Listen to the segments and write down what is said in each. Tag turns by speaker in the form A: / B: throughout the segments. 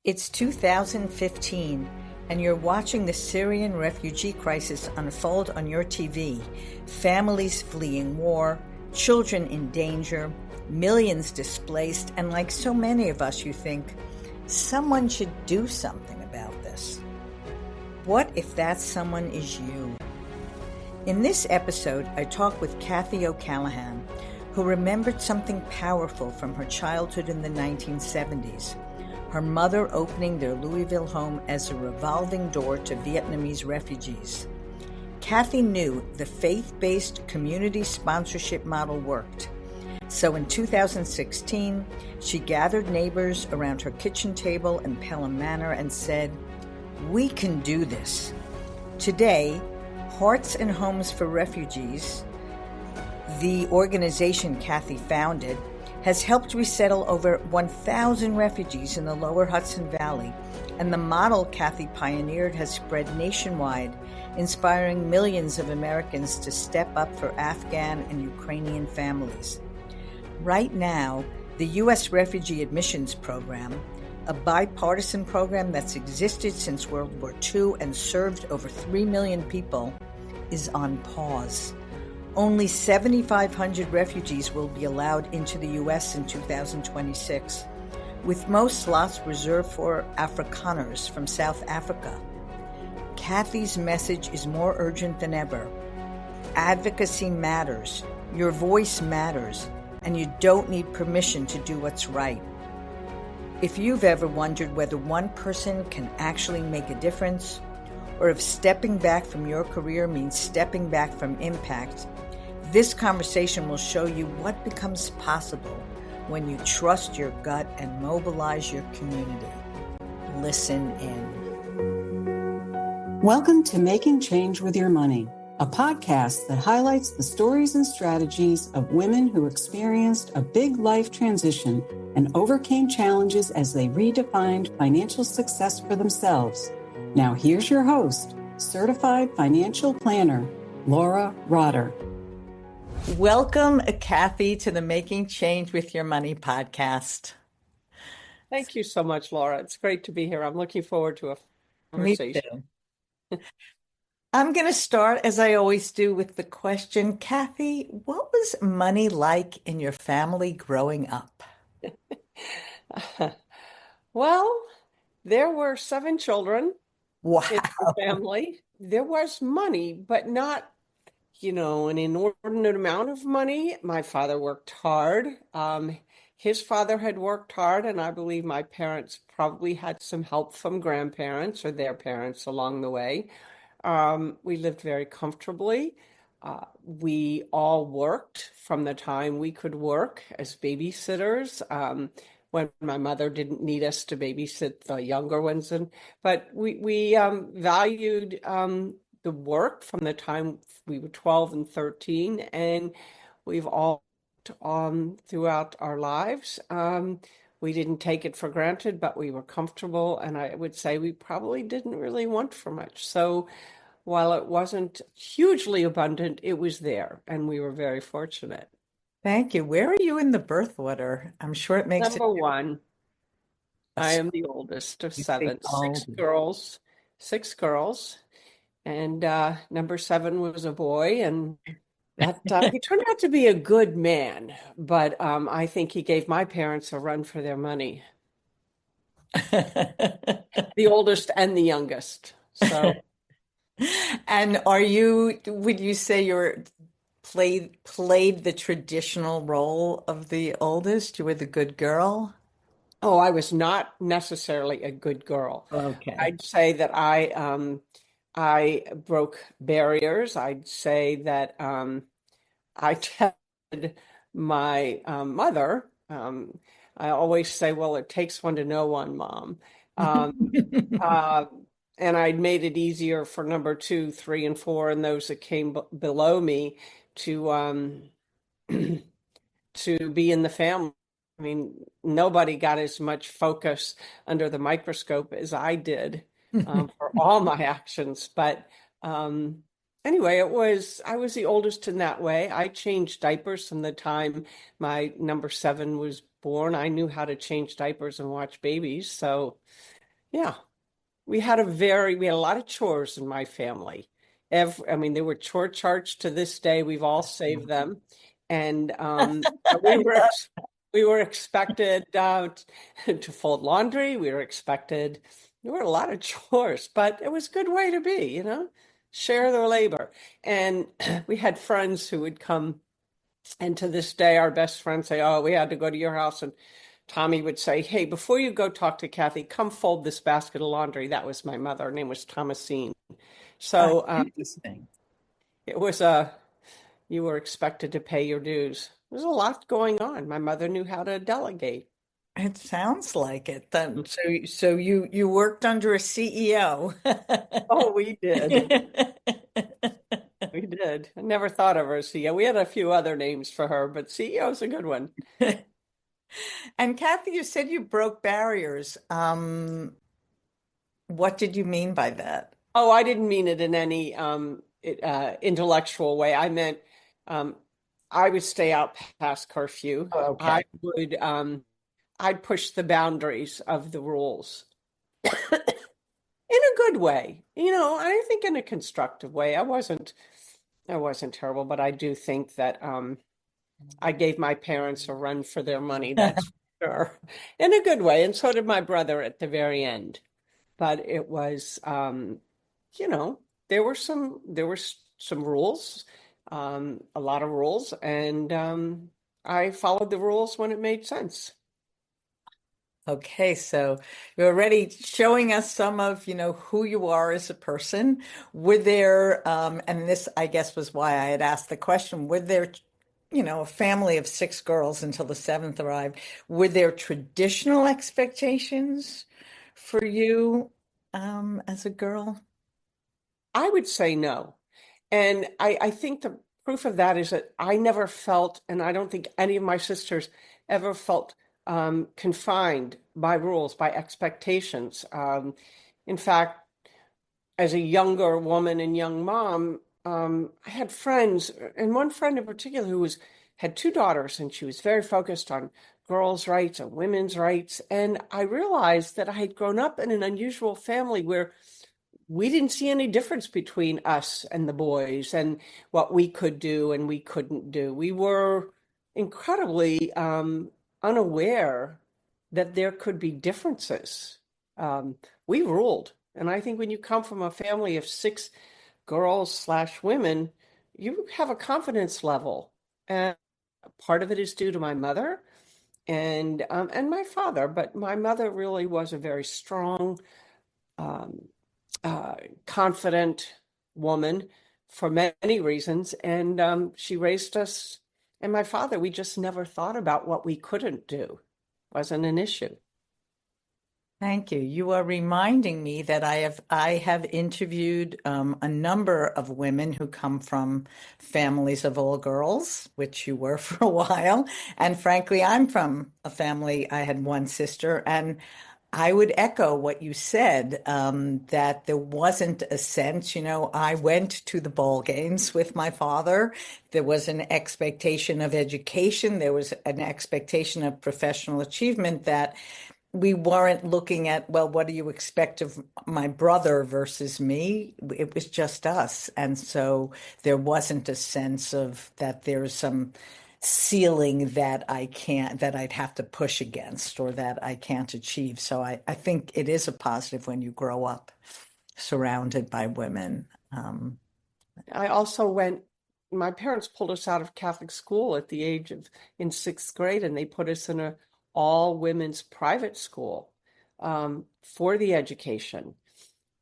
A: It's 2015, and you're watching the Syrian refugee crisis unfold on your TV. Families fleeing war, children in danger, millions displaced, and like so many of us, you think, someone should do something about this. What if that someone is you? In this episode, I talk with Kathie O'Callaghan, who remembered something powerful from her childhood in the 1970s. Her mother opening their Louisville home as a revolving door to Vietnamese refugees. Kathie knew the faith-based community sponsorship model worked. So in 2016, she gathered neighbors around her kitchen table in Pelham Manor and said, "We can do this." Today, Hearts and Homes for Refugees, the organization Kathie founded, has helped resettle over 1,000 refugees in the Lower Hudson Valley, and the model Kathie pioneered has spread nationwide, inspiring millions of Americans to step up for Afghan and Ukrainian families. Right now, the U.S. Refugee Admissions Program, a bipartisan program that's existed since World War II and served over 3 million people, is on pause. Only 7,500 refugees will be allowed into the U.S. in 2026, with most slots reserved for Afrikaners from South Africa. Kathie's message is more urgent than ever. Advocacy matters, your voice matters, and you don't need permission to do what's right. If you've ever wondered whether one person can actually make a difference, or if stepping back from your career means stepping back from impact, this conversation will show you what becomes possible when you trust your gut and mobilize your community. Listen in.
B: Welcome to Making Change with Your Money, a podcast that highlights the stories and strategies of women who experienced a big life transition and overcame challenges as they redefined financial success for themselves. Now here's your host, certified financial planner, Laura Rotter.
A: Welcome, Kathie, to the Making Change with Your Money podcast.
C: Thank you so much, Laura. It's great to be here. I'm looking forward to a conversation.
A: Me too. I'm going to start, as I always do, with the question, Kathie, what was money like in your family growing up?
C: Well, there were 7 children
A: Wow.
C: in the family. There was money, but not an inordinate amount of money. My father worked hard. His father had worked hard, and I believe my parents probably had some help from grandparents or their parents along the way. We lived very comfortably. We all worked from the time we could work as babysitters. When my mother didn't need us to babysit the younger ones, but we valued the work from the time we were 12 and 13, and we've all throughout our lives. We didn't take it for granted, but we were comfortable, and I would say we probably didn't really want for much. So while it wasn't hugely abundant, it was there, and we were very fortunate.
A: Thank you. Where are you in the birth order? I'm sure it makes
C: Number one. I am the oldest of 7, 6 girls. And number 7 was a boy, and that he turned out to be a good man, but I think he gave my parents a run for their money. The oldest and the youngest. So,
A: and would you say you're played the traditional role of the oldest? You were the good girl?
C: Oh, I was not necessarily a good girl.
A: Okay.
C: I'd say that I broke barriers. I'd say that I tested my mother. I always say, well, it takes one to know one, Mom. And I'd made it easier for number 2, 3, and 4, and those that came below me to be in the family. I mean, nobody got as much focus under the microscope as I did for all my actions. But anyway, I was the oldest in that way. I changed diapers from the time my number 7 was born. I knew how to change diapers and watch babies. So Yeah. We had a lot of chores in my family. I mean, there were chore charts to this day. We've all saved them. And we were we were expected to fold laundry. There were a lot of chores, but it was a good way to be, share their labor. And we had friends who would come, and to this day, our best friends say, "Oh, we had to go to your house." And Tommy would say, "Hey, before you go talk to Kathie, come fold this basket of laundry." That was my mother. Her name was Thomasine. So
A: Interesting.
C: it was you were expected to pay your dues. There was a lot going on. My mother knew how to delegate.
A: It sounds like it. Then, so you worked under a CEO.
C: Oh, we did. We did. I never thought of her as CEO. We had a few other names for her, but CEO is a good one.
A: And Kathie, you said you broke barriers. What did you mean by that?
C: Oh, I didn't mean it in any intellectual way. I meant um, I would stay out past curfew.
A: Oh, okay.
C: I'd push the boundaries of the rules in a good way. I think in a constructive way. I wasn't terrible, but I do think that I gave my parents a run for their money, that's for sure, in a good way. And so did my brother at the very end. But it was, you know, there were some rules, a lot of rules, and I followed the rules when it made sense.
A: Okay, so you're already showing us some of, who you are as a person. Were there, and this, I guess, was why I had asked the question, were there, a family of six girls until the seventh arrived, were there traditional expectations for you, as a girl?
C: I would say no. And I think the proof of that is that I never felt, and I don't think any of my sisters ever felt confined by rules, by expectations. In fact, as a younger woman and young mom, I had friends, and one friend in particular who had two daughters, and she was very focused on girls' rights and women's rights. And I realized that I had grown up in an unusual family where we didn't see any difference between us and the boys and what we could do and we couldn't do. We were incredibly unaware that there could be differences. We ruled. And I think when you come from a family of six girls/women, you have a confidence level. And part of it is due to my mother and my father, but my mother really was a very strong, um, confident woman for many reasons. And she raised us, and my father, we just never thought about what we couldn't do. Wasn't an issue.
A: Thank you. You are reminding me that I have interviewed a number of women who come from families of all girls, which you were for a while. And frankly, I'm from a family. I had one sister, and I would echo what you said, that there wasn't a sense, I went to the ball games with my father. There was an expectation of education. There was an expectation of professional achievement that we weren't looking at, well, what do you expect of my brother versus me? It was just us. And so there wasn't a sense of that there's some ceiling that that I'd have to push against or that I can't achieve. So I think it is a positive when you grow up surrounded by women.
C: I also my parents pulled us out of Catholic school at the age of in sixth grade, and they put us in a all women's private school for the education.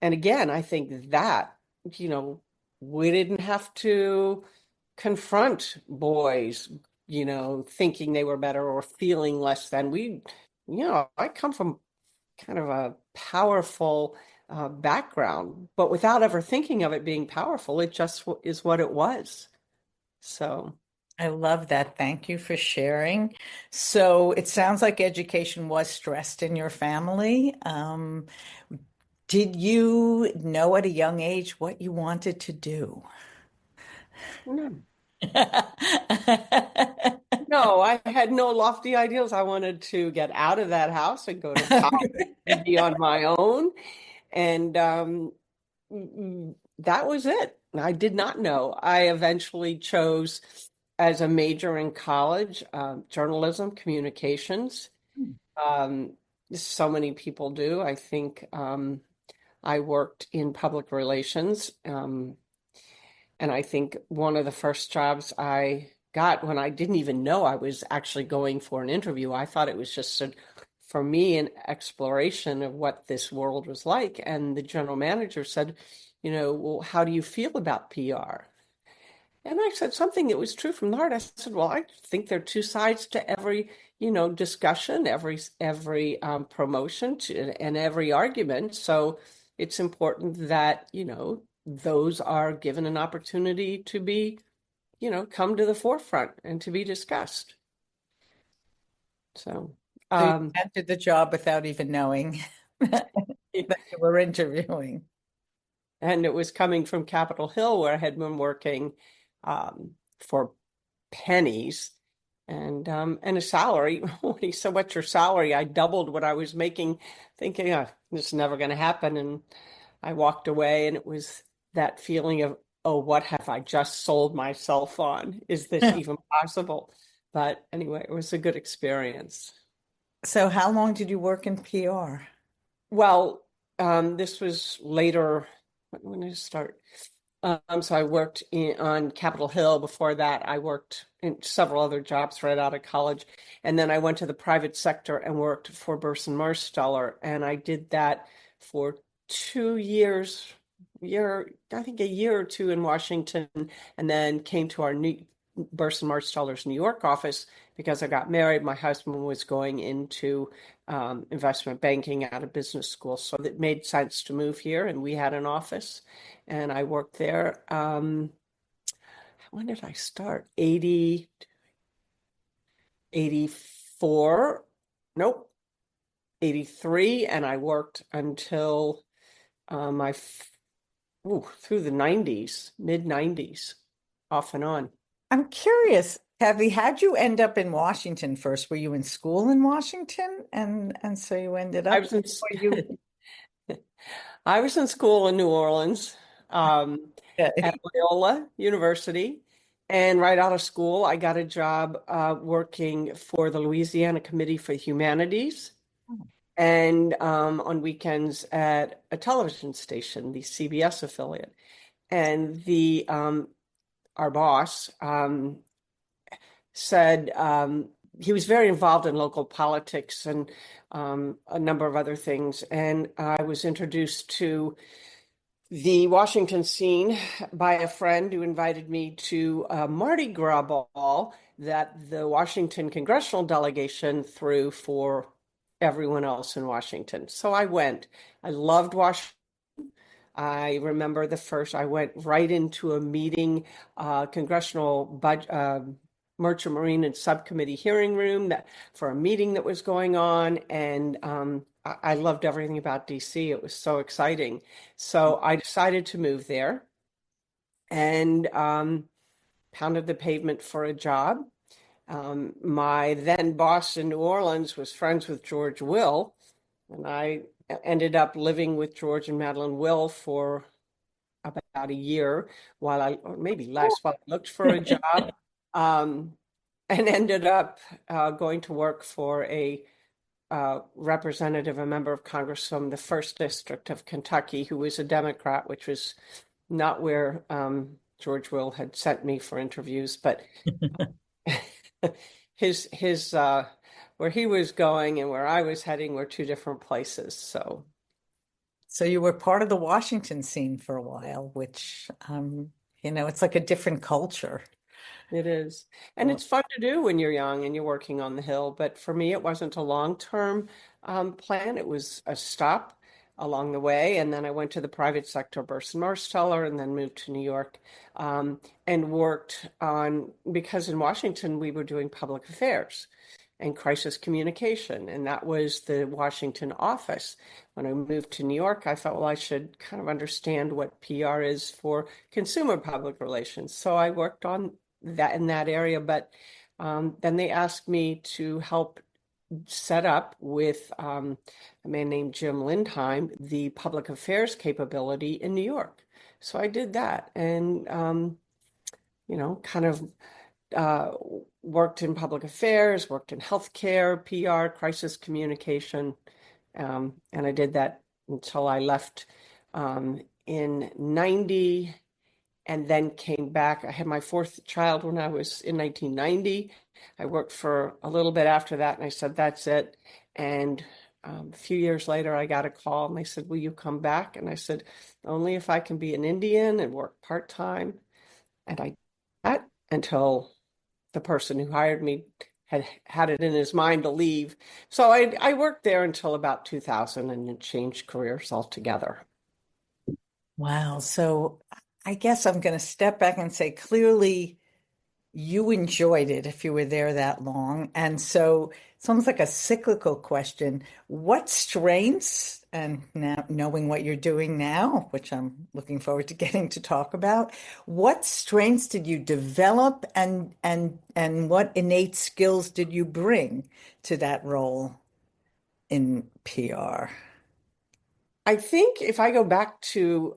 C: And again, I think that, you know, we didn't have to confront boys, thinking they were better or feeling less than. I come from kind of a powerful background, but without ever thinking of it being powerful, it just is what it was. So,
A: I love that. Thank you for sharing. So it sounds like education was stressed in your family. Did you know at a young age what you wanted to do?
C: no. No, I had no lofty ideals. I wanted to get out of that house and go to college and be on my own. And that was it. I did not know. I eventually chose as a major in college, journalism, communications. Um, so many people do. I think I worked in public relations. And I think one of the first jobs I got when I didn't even know I was actually going for an interview, I thought it was just for me an exploration of what this world was like. And the general manager said, well, how do you feel about PR? And I said something that was true from the heart. I said, well, I think there are two sides to every, discussion, every promotion and every argument. So it's important that, those are given an opportunity to be, come to the forefront and to be discussed. So,
A: So you entered the job without even knowing that you were interviewing.
C: and it was coming from Capitol Hill, where I had been working for pennies and a salary. When he said, "What's your salary?" I doubled what I was making, thinking, "Oh, this is never going to happen." And I walked away, and it was that feeling of, "Oh, what have I just sold myself on? Is this even possible?" But anyway, it was a good experience.
A: So how long did you work in PR?
C: Well, this was later. When did I start? So I worked on Capitol Hill. Before that, I worked in several other jobs right out of college. And then I went to the private sector and worked for Burson Marsteller. And I did that for 2 years, I think a year or two in Washington, and then came to our new Burson Marsteller's New York office because I got married. My husband was going into investment banking out of business school. So it made sense to move here, and we had an office. And I worked there. When did I start? 84? Nope, 83. And I worked until through the 90s, mid 90s, off and on.
A: I'm curious, Kathie, how'd you end up in Washington first? Were you in school in Washington? And so you ended
C: I
A: up
C: was in,
A: where you
C: I was in school in New Orleans at Loyola University. And right out of school, I got a job working for the Louisiana Committee for Humanities and on weekends at a television station, the CBS affiliate. And our boss said he was very involved in local politics and a number of other things. And I was introduced to the Washington scene by a friend who invited me to a Mardi Gras ball that the Washington congressional delegation threw for everyone else in Washington. So I went. I loved Washington. I remember I went right into a meeting, congressional Merchant Marine and Subcommittee hearing room for a meeting that was going on. And I loved everything about DC. It was so exciting. So I decided to move there and pounded the pavement for a job. My then boss in New Orleans was friends with George Will, and I ended up living with George and Madeline Will for about a year or maybe less, while I looked for a job, and ended up going to work for a representative, a member of Congress from the first district of Kentucky, who was a Democrat, which was not where George Will had sent me for interviews, but his where he was going and where I was heading were two different places. So
A: you were part of the Washington scene for a while, which it's like a different culture.
C: it is. And it's fun to do when you're young and you're working on the Hill. But for me, it wasn't a long-term plan. It was a stop along the way. And then I went to the private sector, Burson Marsteller, and then moved to New York and worked because in Washington, we were doing public affairs and crisis communication. And that was the Washington office. When I moved to New York, I thought, well, I should kind of understand what PR is for consumer public relations. So I worked on that in that area, but Then they asked me to help set up with a man named Jim Lindheim the public affairs capability in New York. So I did that and, kind of uh, worked in public affairs, worked in healthcare, PR, crisis communication. And I did that until I left in 90 and then came back. I had my fourth child when I was in 1990. I worked for a little bit after that, and I said, that's it. And a few years later, I got a call, and they said, will you come back? And I said, only if I can be an Indian and work part-time. And I did that until the person who hired me had it in his mind to leave. So I worked there until about 2000 and then changed careers altogether.
A: Wow. So I guess I'm going to step back and say clearly you enjoyed it if you were there that long. And so it's almost like a cyclical question. What strengths, and now knowing what you're doing now, which I'm looking forward to getting to talk about, what strengths did you develop and what innate skills did you bring to that role in PR?
C: I think if I go back to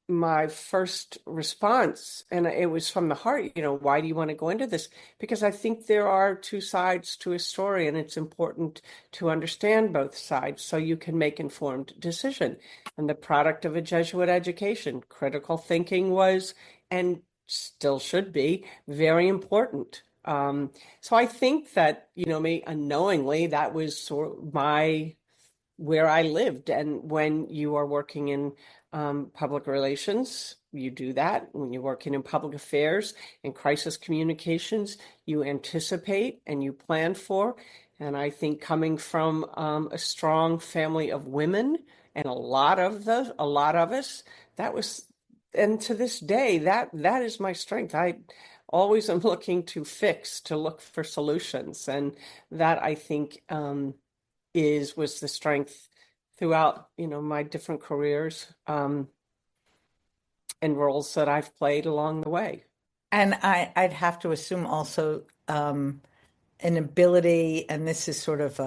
C: my first response, and it was from the heart, why do you want to go into this? Because I think there are two sides to a story, and it's important to understand both sides so you can make informed decision. And the product of a Jesuit education, critical thinking was, and still should be, very important. So I think that, me unknowingly, that was sort of where I lived. And when you are working in public relations, you do that. When you're working in public affairs and crisis communications, you anticipate and you plan for. And I think coming from a strong family of women, and a lot of us, that was, and to this day, that is my strength. I always am looking to look for solutions, and that I think was the strength throughout, my different careers and roles that I've played along the way.
A: And I'd have to assume also an ability, and this is sort of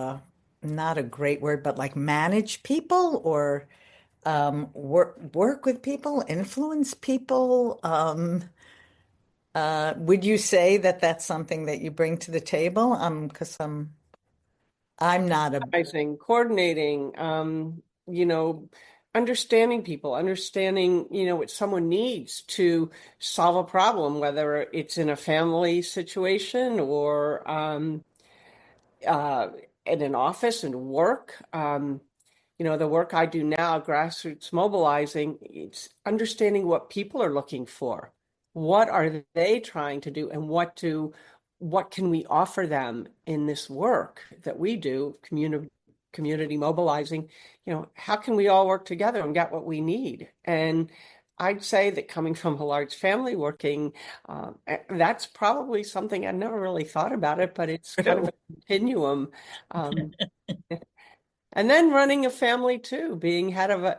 A: not a great word, but like manage people or work with people, influence people. Would you say that that's something that you bring to the table? Because I'm not a
C: Organizing, coordinating, understanding people, understanding, what someone needs to solve a problem, whether it's in a family situation or uh, in an office and work. The work I do now, grassroots mobilizing, it's understanding what people are looking for. What are they trying to do, and what can we offer them in this work that we do, community mobilizing? How can we all work together and get what we need? And I'd say that coming from a large family working, that's probably something I never really thought about it, but it's kind of a continuum. And then running a family too, being head of a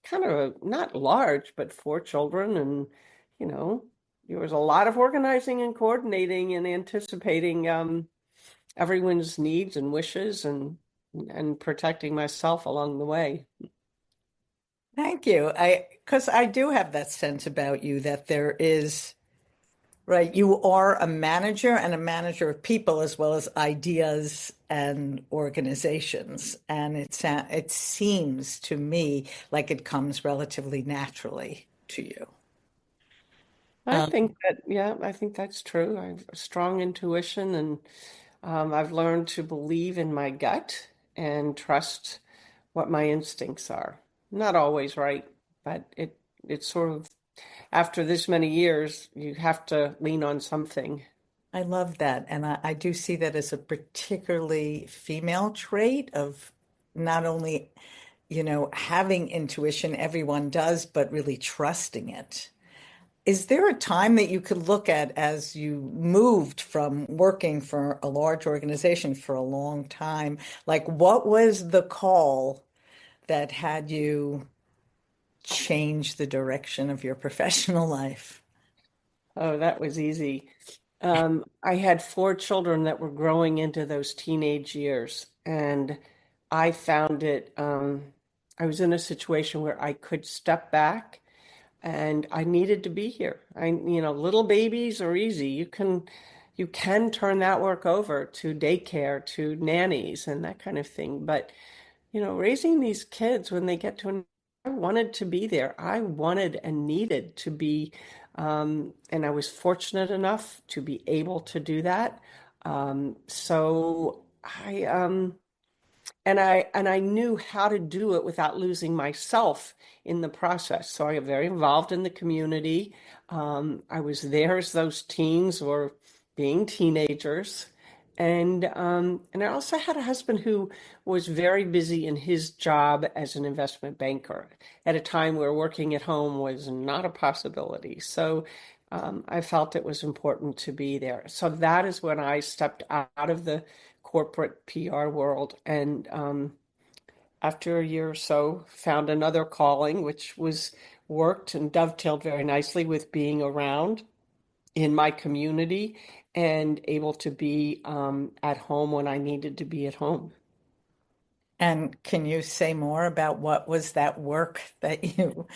C: kind of not large, but 4 children. And, there was a lot of organizing and coordinating and anticipating everyone's needs and wishes and protecting myself along the way.
A: Thank you. Because I do have that sense about you that there is, right, you are a manager and a manager of people as well as ideas and organizations. And it seems to me like it comes relatively naturally to you.
C: I think that's true. I have a strong intuition, and I've learned to believe in my gut and trust what my instincts are. Not always right, but it's sort of, after this many years, you have to lean on something.
A: I love that. And I do see that as a particularly female trait of not only, having intuition, everyone does, but really trusting it. Is there a time that you could look at as you moved from working for a large organization for a long time? Like, what was the call that had you change the direction of your professional life?
C: Oh, that was easy. I had four children that were growing into those teenage years, and I found it, I was in a situation where I could step back and I needed to be here. Little babies are easy. You can turn that work over to daycare, to nannies and that kind of thing. But raising these kids when they get to I wanted to be there. I wanted and needed to be, and I was fortunate enough to be able to do that. So I knew how to do it without losing myself in the process. So I got very involved in the community. I was there as those teens were being teenagers. And I also had a husband who was very busy in his job as an investment banker at a time where working at home was not a possibility. So I felt it was important to be there. So that is when I stepped out of the corporate PR world and after a year or so found another calling, which was worked and dovetailed very nicely with being around in my community and able to be at home when I needed to be at home.
A: And can you say more about what was that work that you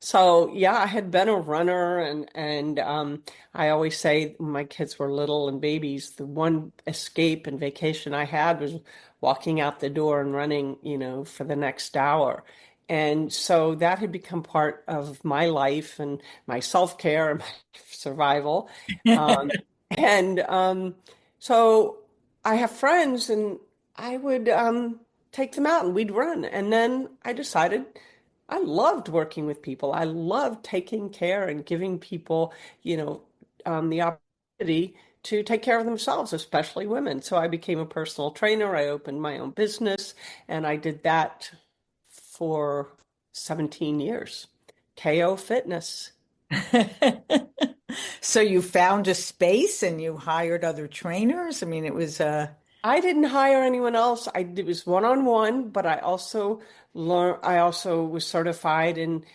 C: So yeah, I had been a runner and I always say when my kids were little and babies, the one escape and vacation I had was walking out the door and running, for the next hour. And so that had become part of my life and my self-care and my survival. Um, and so I have friends and I would take them out and we'd run. And then I decided I loved working with people. I loved taking care and giving people, the opportunity to take care of themselves, especially women. So I became a personal trainer. I opened my own business, and I did that for 17 years. KO Fitness.
A: So you found a space and you hired other trainers? I mean, it was
C: I didn't hire anyone else. It was one-on-one, but I also was certified in,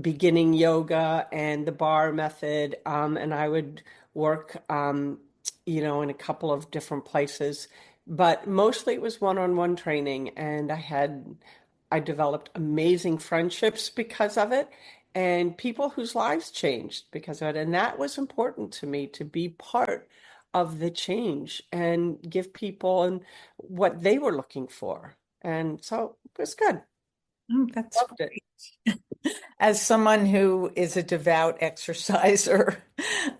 C: beginning yoga and the bar method. And I would work, in a couple of different places, but mostly it was one-on-one training. And I developed amazing friendships because of it and people whose lives changed because of it. And that was important to me to be part of the change and give people and what they were looking for. And so it was good.
A: that's
C: Loved it.
A: as someone who is a devout exerciser,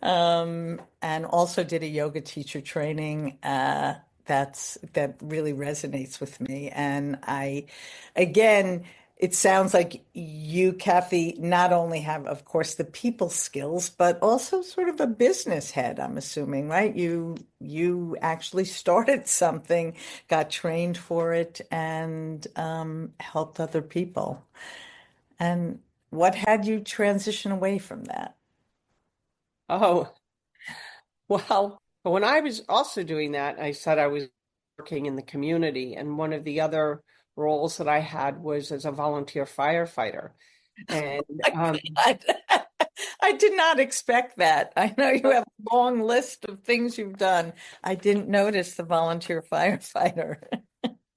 A: and also did a yoga teacher training, that really resonates with me. And again, it sounds like you, Kathie, not only have, of course, the people skills, but also sort of a business head, I'm assuming, right? You actually started something, got trained for it, and helped other people. And what had you transition away from that?
C: Oh, well, when I was also doing that, I said I was working in the community. And one of the other roles that I had was as a volunteer firefighter. And
A: My God. I did not expect that. I know you have a long list of things you've done. I didn't notice the volunteer firefighter.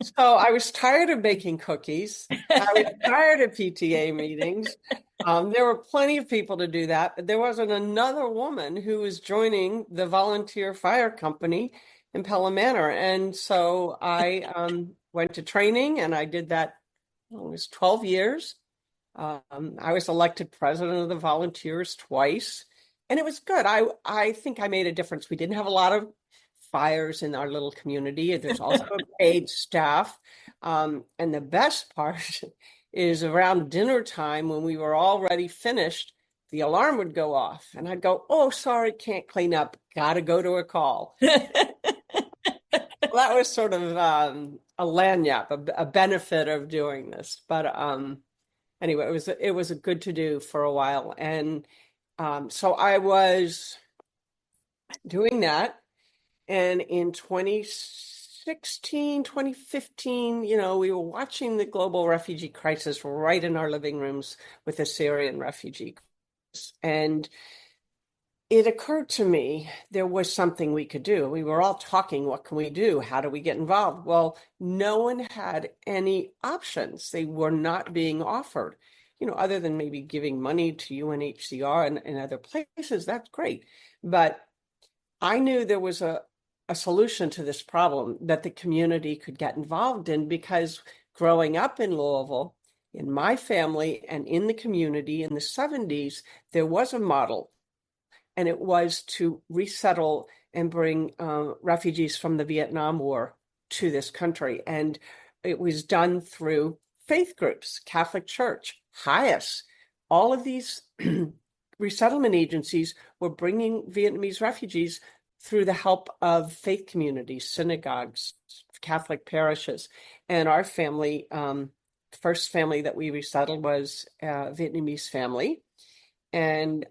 C: So I was tired of baking cookies. I was tired of PTA meetings. There were plenty of people to do that, but there wasn't another woman who was joining the volunteer fire company in Pelham Manor. And so I went to training and I did that. It was 12 years. I was elected president of the volunteers twice, and it was good. I think I made a difference. We didn't have a lot of fires in our little community. There's also a paid staff. And the best part is around dinner time when we were already finished, the alarm would go off and I'd go, oh, sorry, can't clean up. Got to go to a call. Well, that was sort of a lagniappe, a benefit of doing this. But anyway, it was a good to do for a while. And so I was doing that. And in 2016, 2015, we were watching the global refugee crisis right in our living rooms with the Syrian refugee. And it occurred to me there was something we could do. We were all talking, what can we do? How do we get involved? Well, no one had any options. They were not being offered, other than maybe giving money to UNHCR and other places. That's great. But I knew there was a solution to this problem that the community could get involved in, because growing up in Louisville, in my family and in the community in the 70s, there was a model, and it was to resettle and bring refugees from the Vietnam War to this country. And it was done through faith groups, Catholic Church, HIAS, all of these resettlement agencies were bringing Vietnamese refugees through the help of faith communities, synagogues, Catholic parishes. And our family, first family that we resettled was a Vietnamese family. And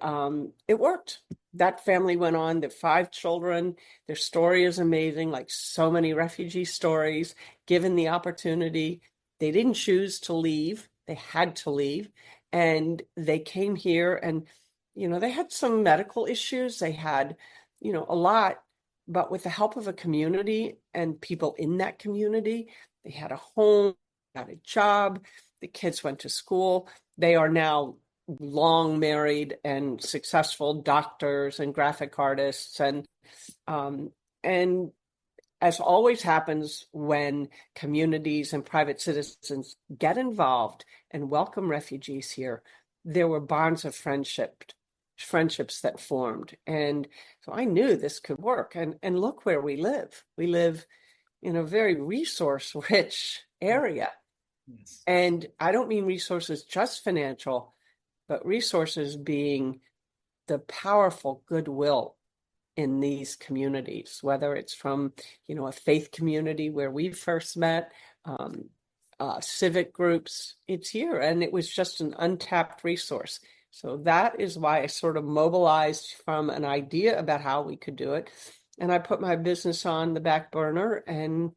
C: it worked. That family went on, the 5 children. Their story is amazing, like so many refugee stories. Given the opportunity, they didn't choose to leave. They had to leave. And they came here, and, they had some medical issues. They had, a lot. But with the help of a community and people in that community, they had a home, got a job. The kids went to school. They are now long married and successful doctors and graphic artists, and as always happens when communities and private citizens get involved and welcome refugees here, there were bonds of friendships that formed. And so I knew this could work. And look where we live. We live in a very resource rich area. Yes. And I don't mean resources just financial, but resources being the powerful goodwill in these communities, whether it's from, a faith community where we first met, civic groups, it's here. And it was just an untapped resource. So that is why I sort of mobilized from an idea about how we could do it. And I put my business on the back burner and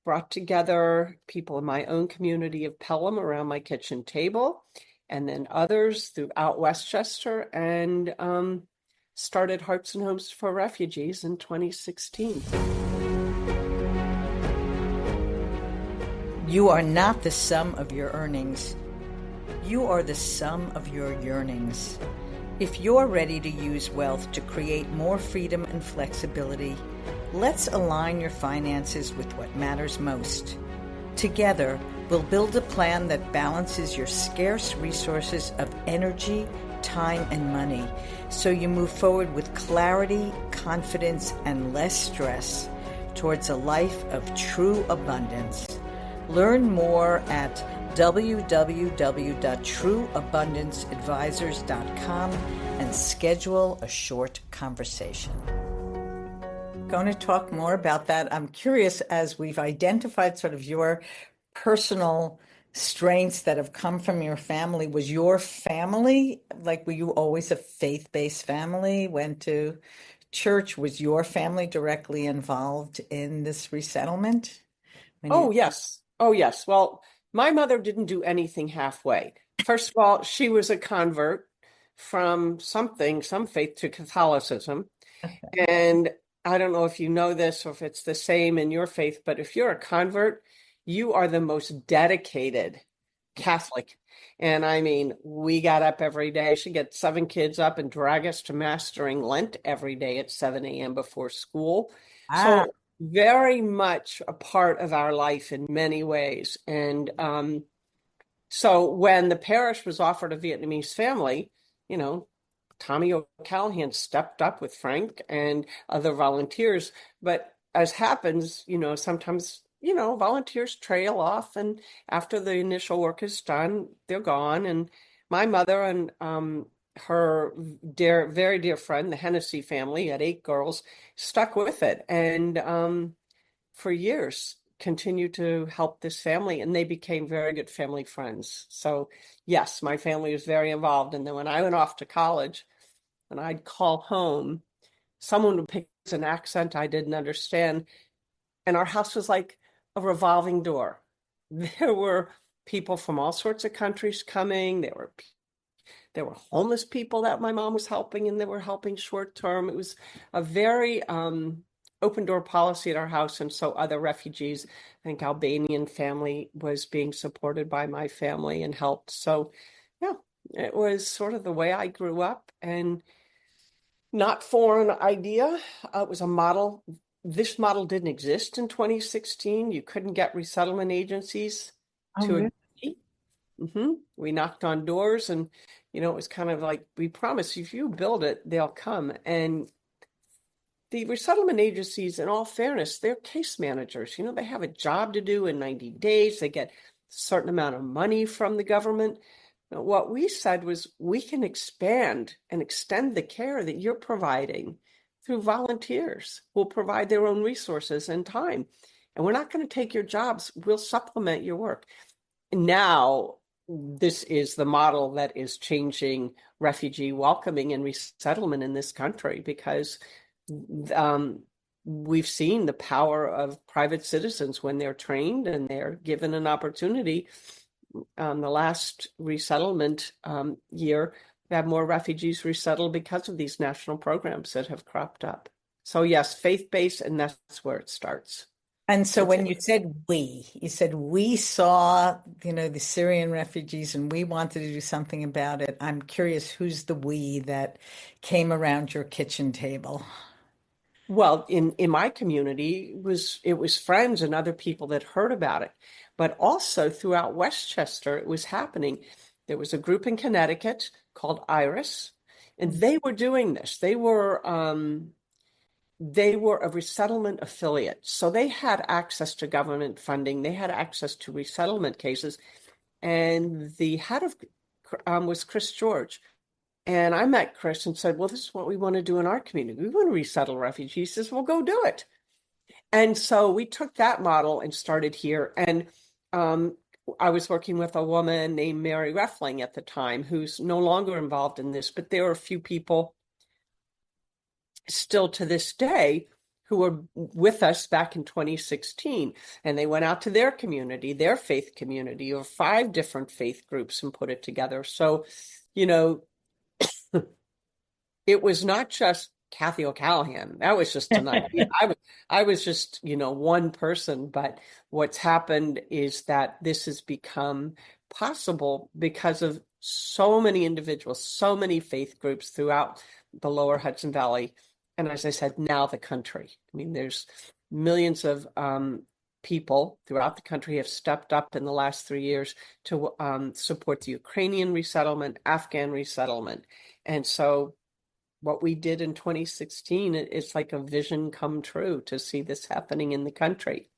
C: brought together people in my own community of Pelham around my kitchen table, and then others throughout Westchester, and started Hearts and Homes for Refugees in 2016.
A: You are not the sum of your earnings. You are the sum of your yearnings. If you're ready to use wealth to create more freedom and flexibility, let's align your finances with what matters most. Together, we'll build a plan that balances your scarce resources of energy, time, and money, so you move forward with clarity, confidence, and less stress towards a life of true abundance. Learn more at www.trueabundanceadvisors.com and schedule a short conversation. Going to talk more about that. I'm curious, as we've identified sort of your personal strengths that have come from your family. Was your family, were you always a faith-based family, went to church? Was your family directly involved in this resettlement?
C: Yes. Oh, yes. Well, my mother didn't do anything halfway. First of all, she was a convert from some faith to Catholicism. Okay. And I don't know if you know this or if it's the same in your faith, but if you're a convert, you are the most dedicated Catholic. And I mean, we got up every day. She'd get 7 kids up and drag us to mastering Lent every day at 7 a.m. before school. So very much a part of our life in many ways. And so when the parish was offered a Vietnamese family, Kathie O'Callaghan stepped up with Frank and other volunteers. But as happens, sometimes, volunteers trail off, and after the initial work is done, they're gone. And my mother and her very dear friend, the Hennessy family, had 8 girls, stuck with it. And for years, continued to help this family, and they became very good family friends. So yes, my family was very involved. And then when I went off to college and I'd call home, someone would pick an accent I didn't understand. And our house was like a revolving door. There were people from all sorts of countries coming. There were There were homeless people that my mom was helping, and they were helping short term. It was a very open door policy at our house. And so other refugees, I think Albanian family was being supported by my family and helped. So yeah, it was sort of the way I grew up, and not foreign idea. It was a model. This model didn't exist in 2016. You couldn't get resettlement agencies
A: Oh,
C: to
A: really?
C: agree. We knocked on doors, and it was kind of like, we promise if you build it, they'll come. And the resettlement agencies, in all fairness, they're case managers. They have a job to do in 90 days. They get a certain amount of money from the government. What we said was, we can expand and extend the care that you're providing through volunteers who will provide their own resources and time. And we're not going to take your jobs. We'll supplement your work. Now, this is the model that is changing refugee welcoming and resettlement in this country, because we've seen the power of private citizens when they're trained and they're given an opportunity. The last resettlement year, we have more refugees resettled because of these national programs that have cropped up. So yes, faith-based, and that's where it starts.
A: And so when you said we saw, the Syrian refugees and we wanted to do something about it. I'm curious, who's the we that came around your kitchen table?
C: Well, in my community, it was friends and other people that heard about it, but also throughout Westchester, it was happening. There was a group in Connecticut called Iris, and they were doing this. They were a resettlement affiliate, so they had access to government funding. They had access to resettlement cases, and the head of was Chris George. And I met Chris and said, well, this is what we want to do in our community. We want to resettle refugees. He says, well, go do it. And so we took that model and started here. And I was working with a woman named Mary Reffling at the time, who's no longer involved in this, but there are a few people still to this day who were with us back in 2016. And they went out to their community, their faith community, or 5 different faith groups, and put it together. So, it was not just Kathie O'Callaghan. That was just an idea. I was just, one person. But what's happened is that this has become possible because of so many individuals, so many faith groups throughout the Lower Hudson Valley. And as I said, now the country. I mean, there's millions of people throughout the country have stepped up in the last 3 years to support the Ukrainian resettlement, Afghan resettlement. And so what we did in 2016, it's like a vision come true to see this happening in the country.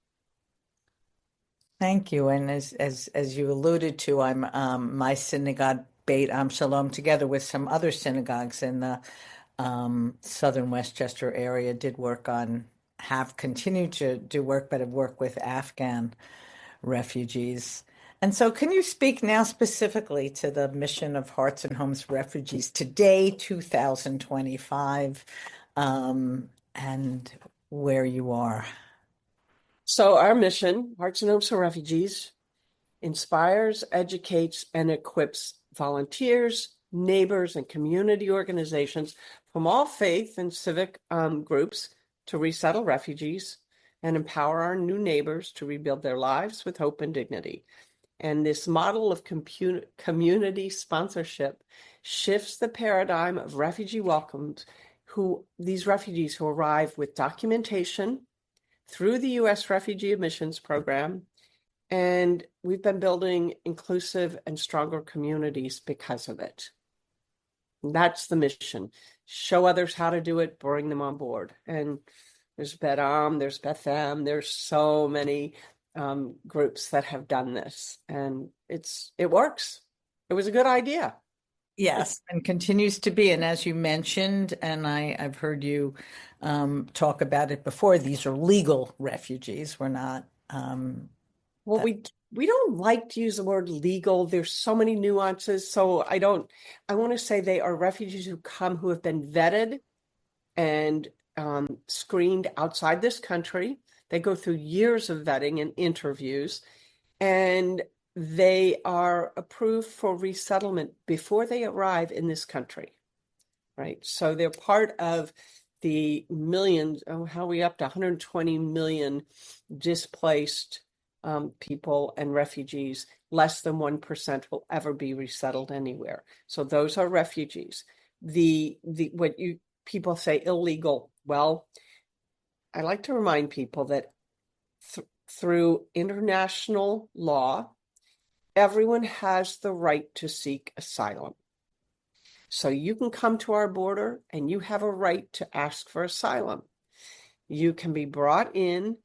A: Thank you. And as you alluded to, I'm my synagogue, Beit Am Shalom, together with some other synagogues in the southern Westchester area, have continued to do work, but have worked with Afghan refugees. And so can you speak now specifically to the mission of Hearts and Homes Refugees today, 2025, and where you are?
C: So our mission, Hearts and Homes for Refugees, inspires, educates, and equips volunteers, neighbors, and community organizations from all faith and civic groups to resettle refugees and empower our new neighbors to rebuild their lives with hope and dignity. And this model of community sponsorship shifts the paradigm of refugee welcomes, these refugees who arrive with documentation through the U.S. Refugee Admissions Program. And we've been building inclusive and stronger communities because of it. That's the mission. Show others how to do it, bring them on board. And there's Bet-Am, there's Beth-Am, there's so many groups that have done this, and it works. It was a good idea.
A: Yes, and continues to be. And as you mentioned, and I've heard you talk about it before, these are legal refugees. We're not.
C: Well, we don't like to use the word legal. There's so many nuances. So I want to say they are refugees who have been vetted and screened outside this country. They go through years of vetting and interviews, and they are approved for resettlement before they arrive in this country, right? So they're part of the millions, how are we up to 120 million displaced people and refugees. Less than 1% will ever be resettled anywhere. So those are refugees. What people say illegal. Well, I like to remind people that through international law, everyone has the right to seek asylum. So you can come to our border and you have a right to ask for asylum. You can be brought in,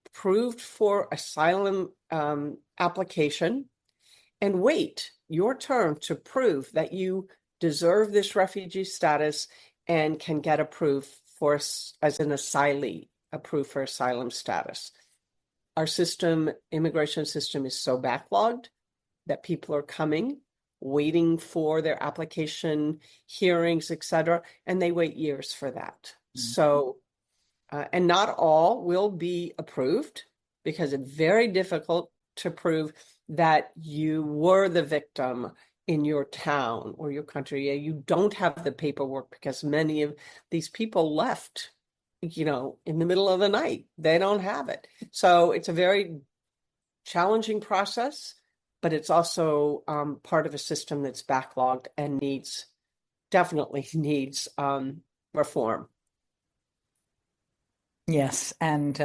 C: approved for asylum application, and wait your turn to prove that you deserve this refugee status and can get approved for as an asylee, approved for asylum status. Our immigration system is so backlogged that people are coming, waiting for their application hearings, etc., and they wait years for that. Mm-hmm. So, and not all will be approved because it's very difficult to prove that you were the victim in your town or your country. You don't have the paperwork because many of these people left, in the middle of the night. They don't have it. So it's a very challenging process, but it's also part of a system that's backlogged and definitely needs reform.
A: Yes, and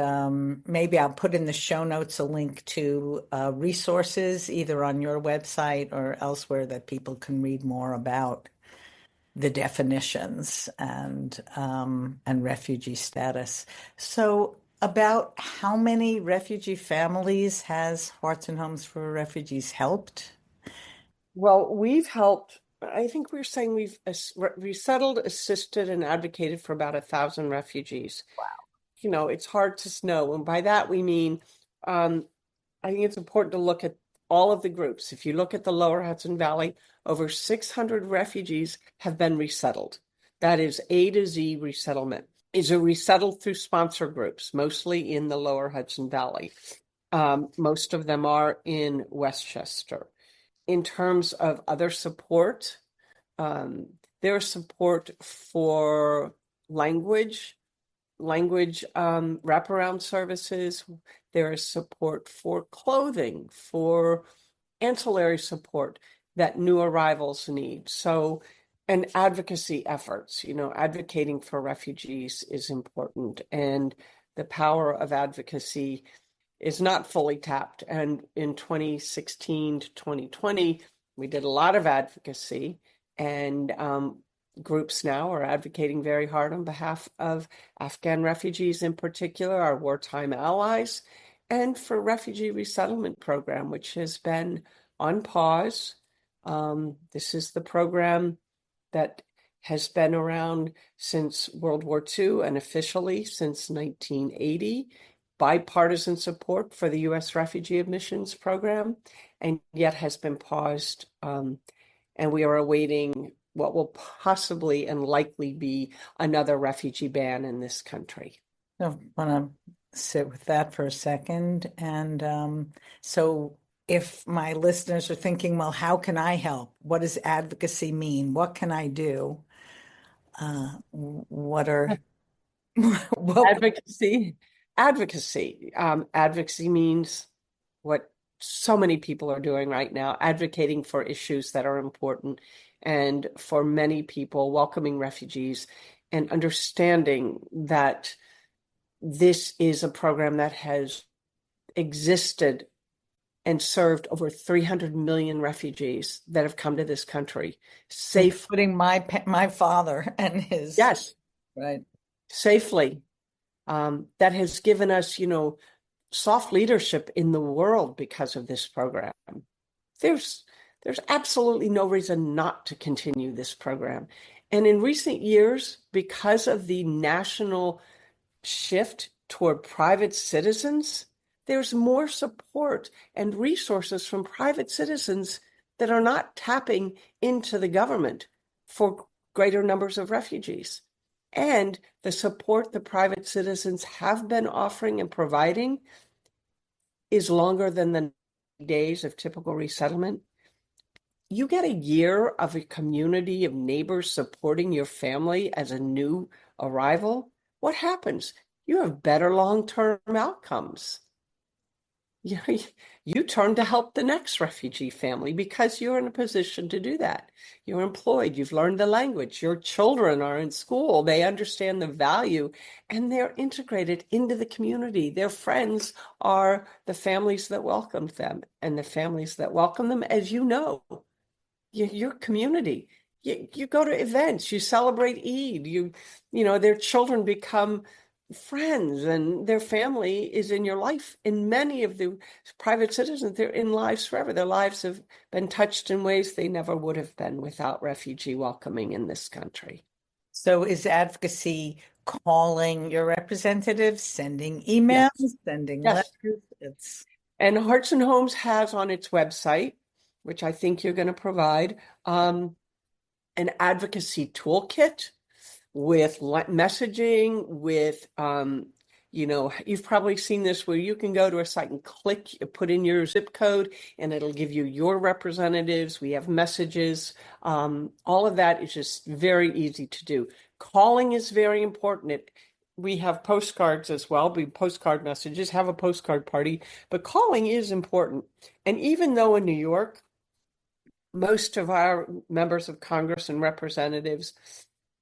A: maybe I'll put in the show notes a link to resources either on your website or elsewhere that people can read more about the definitions and refugee status. So about how many refugee families has Hearts and Homes for Refugees helped?
C: Well, we've helped, I think we're saying we've resettled, assisted, and advocated for about 1,000 refugees.
A: Wow.
C: It's hard to know. And by that, we mean, I think it's important to look at all of the groups. If you look at the Lower Hudson Valley, over 600 refugees have been resettled. That is A to Z resettlement. Is a resettled through sponsor groups, mostly in the Lower Hudson Valley. Most of them are in Westchester. In terms of other support, there's support for language wraparound services. There is support for clothing, for ancillary support that new arrivals need. So, and advocacy efforts, advocating for refugees is important. And the power of advocacy is not fully tapped. And in 2016 to 2020, we did a lot of advocacy, and groups now are advocating very hard on behalf of Afghan refugees in particular, our wartime allies, and for refugee resettlement program, which has been on pause. This is the program that has been around since World War II and officially since 1980. Bipartisan support for the U.S. Refugee Admissions Program, and yet has been paused. And we are awaiting what will possibly and likely be another refugee ban in this country.
A: I want to sit with that for a second. And so if my listeners are thinking, well, how can I help? What does advocacy mean? What can I do? What
C: Advocacy means what so many people are doing right now, advocating for issues that are important, and for many people, welcoming refugees and understanding that this is a program that has existed and served over 300 million refugees that have come to this country safely.
A: Including my father and his.
C: Yes.
A: Right.
C: Safely. That has given us, soft leadership in the world because of this program. There's absolutely no reason not to continue this program. And in recent years, because of the national shift toward private citizens, there's more support and resources from private citizens that are not tapping into the government for greater numbers of refugees. And the support the private citizens have been offering and providing is longer than the days of typical resettlement, you get a year of a community of neighbors supporting your family as a new arrival. What happens? You have better long-term outcomes. You turn to help the next refugee family because you're in a position to do that. You're employed, you've learned the language, your children are in school, they understand the value, and they're integrated into the community. Their friends are the families that welcomed them, and the families that welcome them, as you know, your community. You go to events, you celebrate Eid, their children become friends and their family is in your life. In many of the private citizens, they're in lives forever. Their lives have been touched in ways they never would have been without refugee welcoming in this country.
A: So is advocacy calling your representatives, sending emails,
C: Yes.
A: sending
C: Yes.
A: letters?
C: And Hearts and Homes has on its website, which I think you're going to provide, an advocacy toolkit with messaging, with, you've probably seen this where you can go to a site and click, put in your zip code, and it'll give you your representatives. We have messages. All of that is just very easy to do. Calling is very important. We have postcards as well. We postcard messages, have a postcard party, but calling is important. And even though in New York, most of our members of Congress and representatives,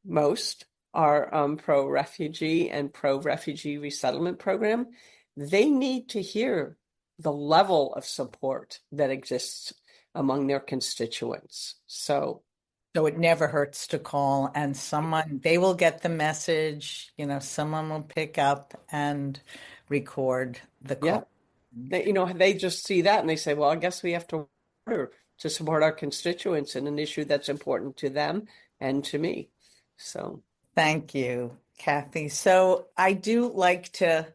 C: most are pro-refugee and pro-refugee resettlement program, they need to hear the level of support that exists among their constituents. So
A: it never hurts to call, and they will get the message, someone will pick up and record the call.
C: Yeah. They just see that and they say, well, I guess we have to order to support our constituents in an issue that's important to them and to me. So
A: thank you, Kathie. So I do like to,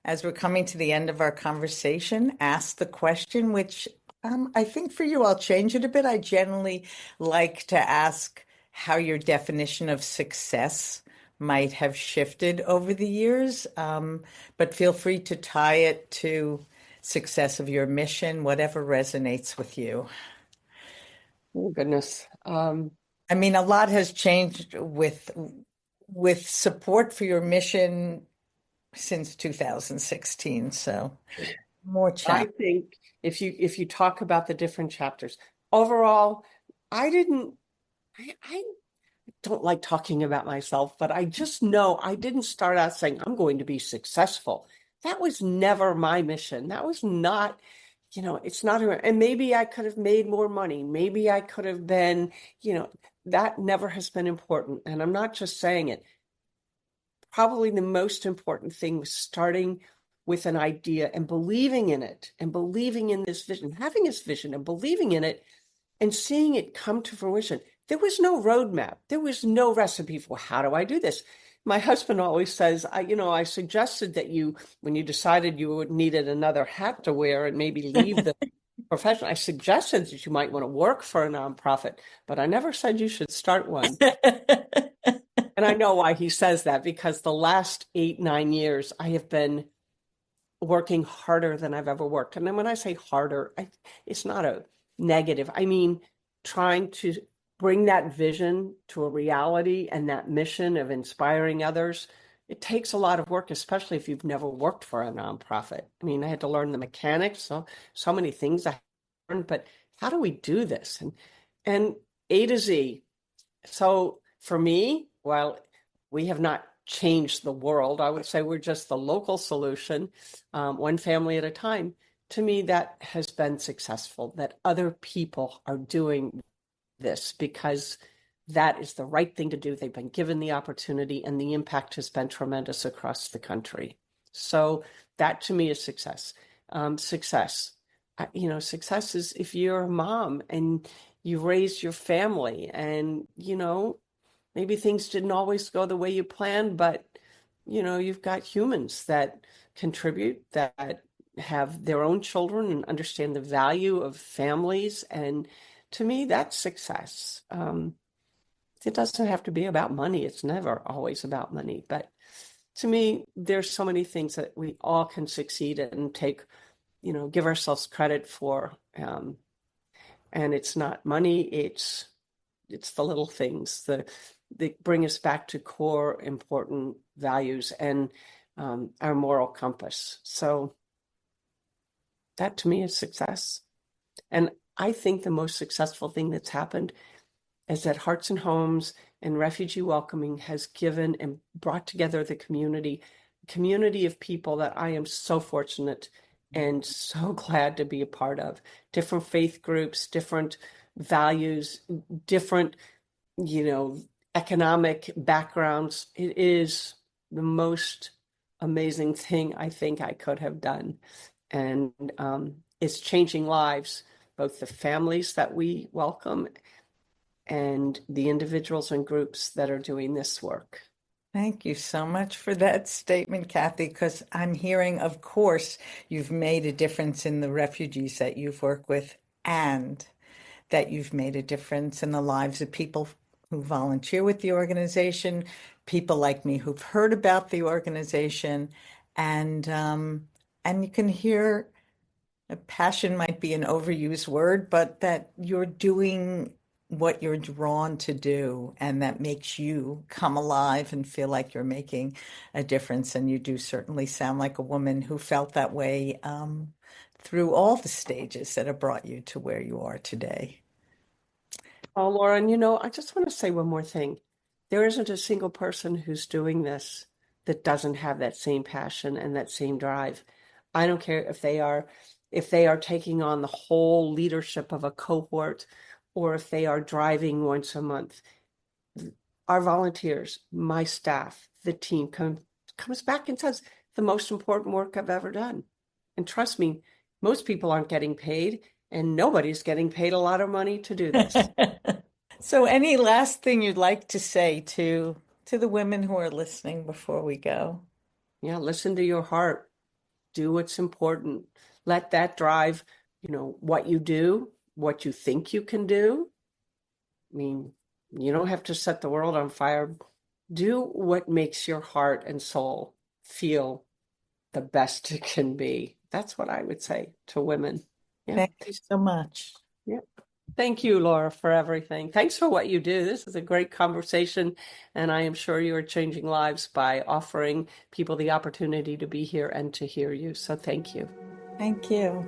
A: as we're coming to the end of our conversation, ask the question, which I think for you, I'll change it a bit. I generally like to ask how your definition of success might have shifted over the years, but feel free to tie it to success of your mission, whatever resonates with you.
C: Oh, goodness.
A: I mean, a lot has changed with support for your mission since 2016. So more
C: I
A: chat.
C: think if you talk about the different chapters, overall, I don't like talking about myself, but I just know I didn't start out saying I'm going to be successful. That was never my mission. That was not, it's not, and maybe I could have made more money. Maybe I could have been, that never has been important. And I'm not just saying it. Probably the most important thing was starting with an idea and believing in it and believing in this vision, having this vision and believing in it and seeing it come to fruition. There was no roadmap. There was no recipe for how do I do this. My husband always says, I suggested that when you decided you needed another hat to wear and maybe leave the profession, I suggested that you might want to work for a nonprofit, but I never said you should start one. And I know why he says that, because the last 8-9 years, I have been working harder than I've ever worked. And then when I say harder, it's not a negative. I mean, trying to bring that vision to a reality and that mission of inspiring others. It takes a lot of work, especially if you've never worked for a nonprofit. I mean, I had to learn the mechanics, so many things I learned, but how do we do this? And A to Z. So for me, while we have not changed the world, I would say we're just the local solution, one family at a time. To me, that has been successful, that other people are doing this because that is the right thing to do. They've been given the opportunity and the impact has been tremendous across the country. So that to me is success. Success is if you're a mom and you raised your family and, maybe things didn't always go the way you planned, but, you've got humans that contribute, that have their own children and understand the value of families. And to me, that's success. It doesn't have to be about money. It's never always about money. But to me, there's so many things that we all can succeed at and take give ourselves credit for. And it's not money, it's the little things that bring us back to core important values and our moral compass. So that to me is success. And I think the most successful thing that's happened is that Hearts and Homes and Refugee Welcoming has given and brought together the community of people that I am so fortunate and so glad to be a part of. Different faith groups, different values, different, economic backgrounds. It is the most amazing thing I think I could have done. And it's changing lives, both the families that we welcome and the individuals and groups that are doing this work.
A: Thank you so much for that statement, Kathie, because I'm hearing, of course, you've made a difference in the refugees that you've worked with, and that you've made a difference in the lives of people who volunteer with the organization, people like me who've heard about the organization, and you can hear, a passion might be an overused word, but that you're doing what you're drawn to do, and that makes you come alive and feel like you're making a difference. And you do certainly sound like a woman who felt that way through all the stages that have brought you to where you are today.
C: Oh, Lauren, I just want to say one more thing. There isn't a single person who's doing this that doesn't have that same passion and that same drive. I don't care if they are taking on the whole leadership of a cohort, or if they are driving once a month. Our volunteers, my staff, the team comes back and says, the most important work I've ever done. And trust me, most people aren't getting paid, and nobody's getting paid a lot of money to do this.
A: So any last thing you'd like to say to the women who are listening before we go?
C: Yeah, listen to your heart. Do what's important. Let that drive, what you do, what you think you can do. I mean, you don't have to set the world on fire. Do what makes your heart and soul feel the best it can be. That's what I would say to women. Yeah.
A: Thank you so much.
C: Yeah. Thank you, Laura, for everything. Thanks for what you do. This is a great conversation, and I am sure you are changing lives by offering people the opportunity to be here and to hear you. So thank you.
A: Thank you.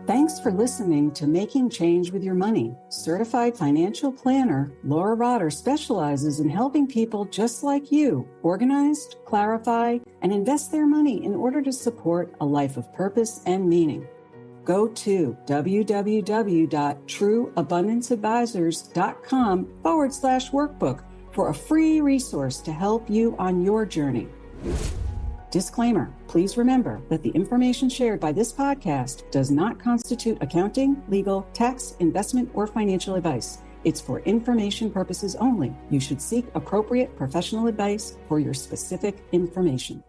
B: Thanks for listening to Making Change with Your Money. Certified financial planner Laura Rotter specializes in helping people just like you organize, clarify, and invest their money in order to support a life of purpose and meaning. Go to www.trueabundanceadvisors.com/workbook for a free resource to help you on your journey. Disclaimer, please remember that the information shared by this podcast does not constitute accounting, legal, tax, investment, or financial advice. It's for information purposes only. You should seek appropriate professional advice for your specific information.